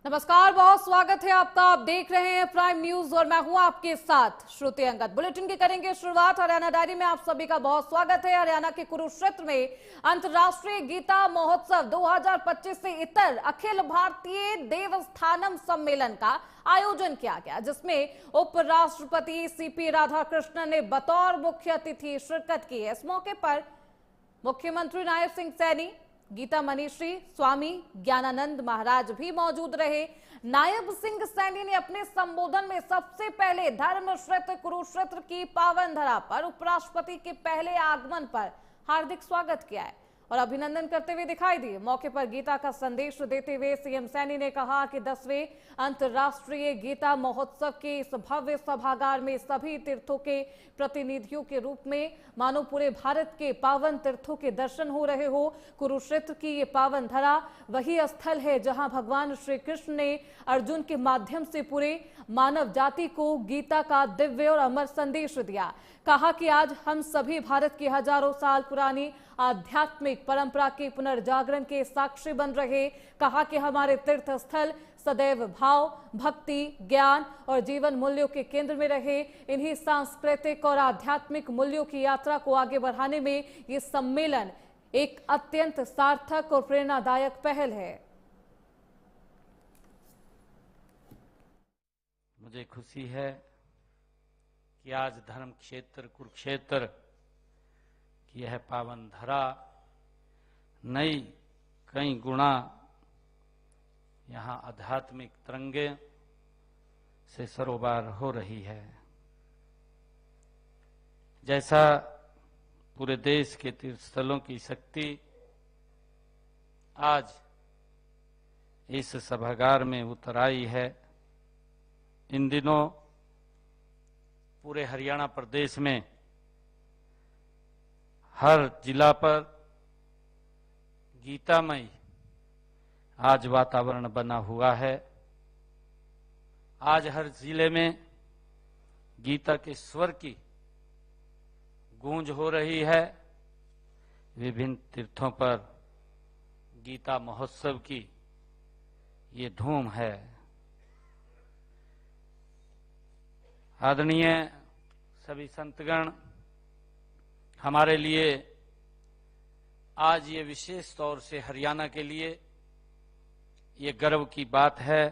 नमस्कार, बहुत स्वागत है आपका। आप देख रहे हैं प्राइम न्यूज और मैं हूं आपके साथ श्रुति अंगद। बुलेटिन की करेंगे शुरुआत। हरियाणा डायरी में आप सभी का बहुत स्वागत है। हरियाणा के कुरुक्षेत्र में अंतर्राष्ट्रीय गीता महोत्सव 2025 से इतर अखिल भारतीय देवस्थानम सम्मेलन का आयोजन किया गया, जिसमें उपराष्ट्रपति सीपी राधाकृष्णन ने बतौर मुख्य अतिथि शिरकत की। इस मौके पर मुख्यमंत्री नायब सिंह सैनी, गीता मनीषी स्वामी ज्ञानानंद महाराज भी मौजूद रहे। नायब सिंह सैनी ने अपने संबोधन में सबसे पहले धर्म क्षेत्र कुरुक्षेत्र की पावन धरा पर उपराष्ट्रपति के पहले आगमन पर हार्दिक स्वागत किया है और अभिनंदन करते हुए दिखाई दिए। मौके पर गीता का संदेश देते हुए सीएम सैनी ने कहा कि 10वें अंतर्राष्ट्रीय गीता महोत्सव के इस भव्य सभागार में सभी तीर्थों के प्रतिनिधियों के रूप में मानो पूरे भारत के पावन तीर्थों के दर्शन हो रहे हो। कुरुक्षेत्र की ये पावन धरा वही स्थल है जहां भगवान श्री कृष्ण ने अर्जुन के माध्यम से पूरे मानव जाति को गीता का दिव्य और अमर संदेश दिया। कहा कि आज हम सभी भारत की हजारों साल पुरानी आध्यात्मिक परंपरा के पुनर्जागरण के साक्षी बन रहे। कहा कि हमारे तीर्थ स्थल सदैव भाव, भक्ति, ज्ञान और जीवन मूल्यों के केंद्र में रहे। इन्हीं सांस्कृतिक और आध्यात्मिक मूल्यों की यात्रा को आगे बढ़ाने में ये सम्मेलन एक अत्यंत सार्थक और प्रेरणादायक पहल है। मुझे खुशी है कि आज धर्म क्षेत्र कुरुक्षेत्र की यह पावन धरा नई कई गुणा यहाँ आध्यात्मिक तरंगे से सरोबार हो रही है। जैसा पूरे देश के तीर्थस्थलों की शक्ति आज इस सभागार में उतर आई है, इन दिनों पूरे हरियाणा प्रदेश में हर जिला पर गीतामय आज वातावरण बना हुआ है। आज हर जिले में गीता के स्वर की गूंज हो रही है। विभिन्न तीर्थों पर गीता महोत्सव की ये धूम है। आदरणीय सभी संतगण, हमारे लिए आज ये विशेष तौर से हरियाणा के लिए ये गर्व की बात है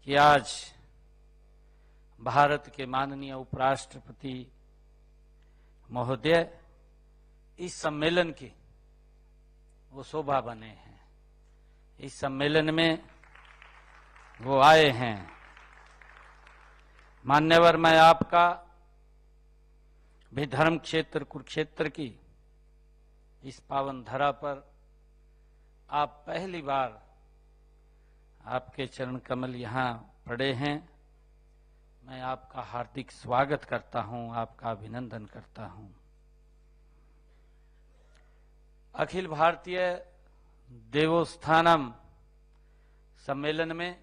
कि आज भारत के माननीय उपराष्ट्रपति महोदय इस सम्मेलन की वो शोभा बने हैं। इस सम्मेलन में वो आए हैं। मान्यवर, मैं आपका भी धर्म क्षेत्र कुरुक्षेत्र की इस पावन धरा पर आप पहली बार आपके चरण कमल यहाँ पड़े हैं। मैं आपका हार्दिक स्वागत करता हूं, आपका अभिनंदन करता हूं। अखिल भारतीय देवस्थानम सम्मेलन में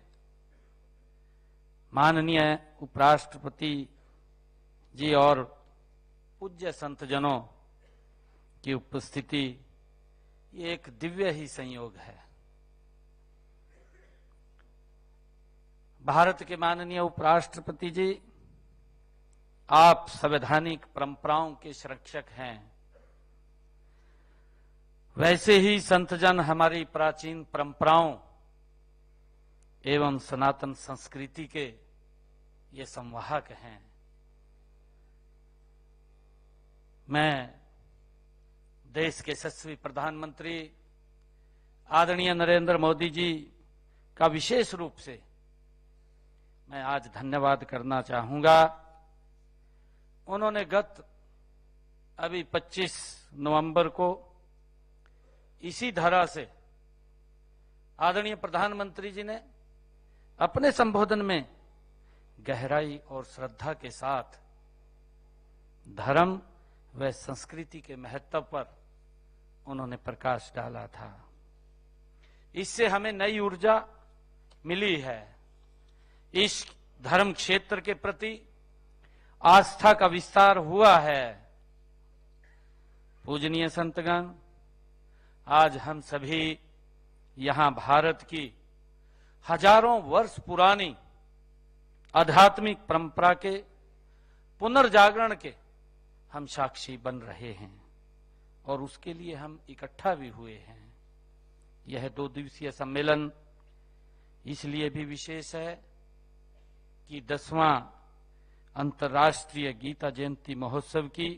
माननीय उपराष्ट्रपति जी और पूज्य संतजनों की उपस्थिति ये एक दिव्य ही संयोग है। भारत के माननीय उपराष्ट्रपति जी, आप संवैधानिक परंपराओं के संरक्षक हैं। वैसे ही संतजन हमारी प्राचीन परंपराओं एवं सनातन संस्कृति के ये संवाहक हैं। मैं देश के यशस्वी प्रधानमंत्री आदरणीय नरेंद्र मोदी जी का विशेष रूप से मैं आज धन्यवाद करना चाहूंगा। उन्होंने गत अभी 25 नवंबर को इसी धरा से आदरणीय प्रधानमंत्री जी ने अपने संबोधन में गहराई और श्रद्धा के साथ धर्म व संस्कृति के महत्व पर उन्होंने प्रकाश डाला था। इससे हमें नई ऊर्जा मिली है। इस धर्म क्षेत्र के प्रति आस्था का विस्तार हुआ है। पूजनीय संतगण, आज हम सभी यहां भारत की हजारों वर्ष पुरानी आध्यात्मिक परंपरा के पुनर्जागरण के हम साक्षी बन रहे हैं और उसके लिए हम इकट्ठा भी हुए हैं। यह 2 दिवसीय सम्मेलन इसलिए भी विशेष है कि 10वां अंतर्राष्ट्रीय गीता जयंती महोत्सव की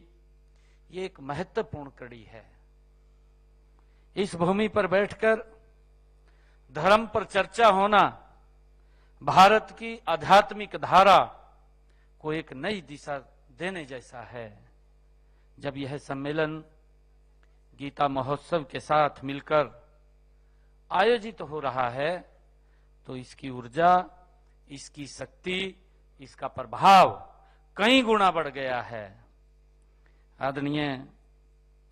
ये एक महत्वपूर्ण कड़ी है। इस भूमि पर बैठकर धर्म पर चर्चा होना भारत की आध्यात्मिक धारा को एक नई दिशा देने जैसा है। जब यह सम्मेलन गीता महोत्सव के साथ मिलकर आयोजित हो रहा है तो इसकी ऊर्जा, इसकी शक्ति, इसका प्रभाव कई गुना बढ़ गया है। आदरणीय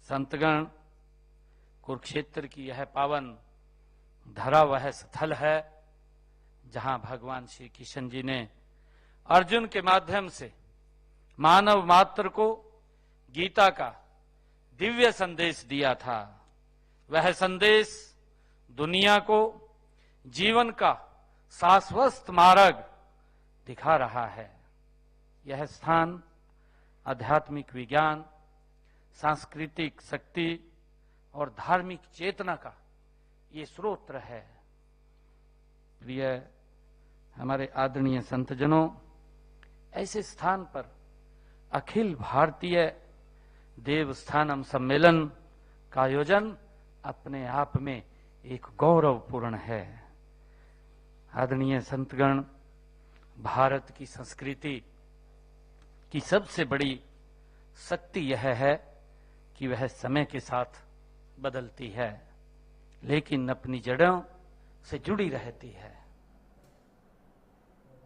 संतगण, कुरुक्षेत्र की यह पावन धरा वह स्थल है जहां भगवान श्री कृष्ण जी ने अर्जुन के माध्यम से मानव मात्र को गीता का दिव्य संदेश दिया था। वह संदेश दुनिया को जीवन का शाश्वत मार्ग दिखा रहा है। यह स्थान आध्यात्मिक विज्ञान, सांस्कृतिक शक्ति और धार्मिक चेतना का ये स्रोत है। प्रिय हमारे आदरणीय संतजनों, ऐसे स्थान पर अखिल भारतीय देवस्थानम सम्मेलन का आयोजन अपने आप में एक गौरवपूर्ण है। आदरणीय संतगण, भारत की संस्कृति की सबसे बड़ी शक्ति यह है कि वह समय के साथ बदलती है लेकिन अपनी जड़ों से जुड़ी रहती है।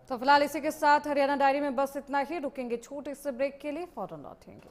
तो फिलहाल इसी के साथ हरियाणा डायरी में बस इतना ही। रुकेंगे छोटे से ब्रेक के लिए, फौरन लौटेंगे।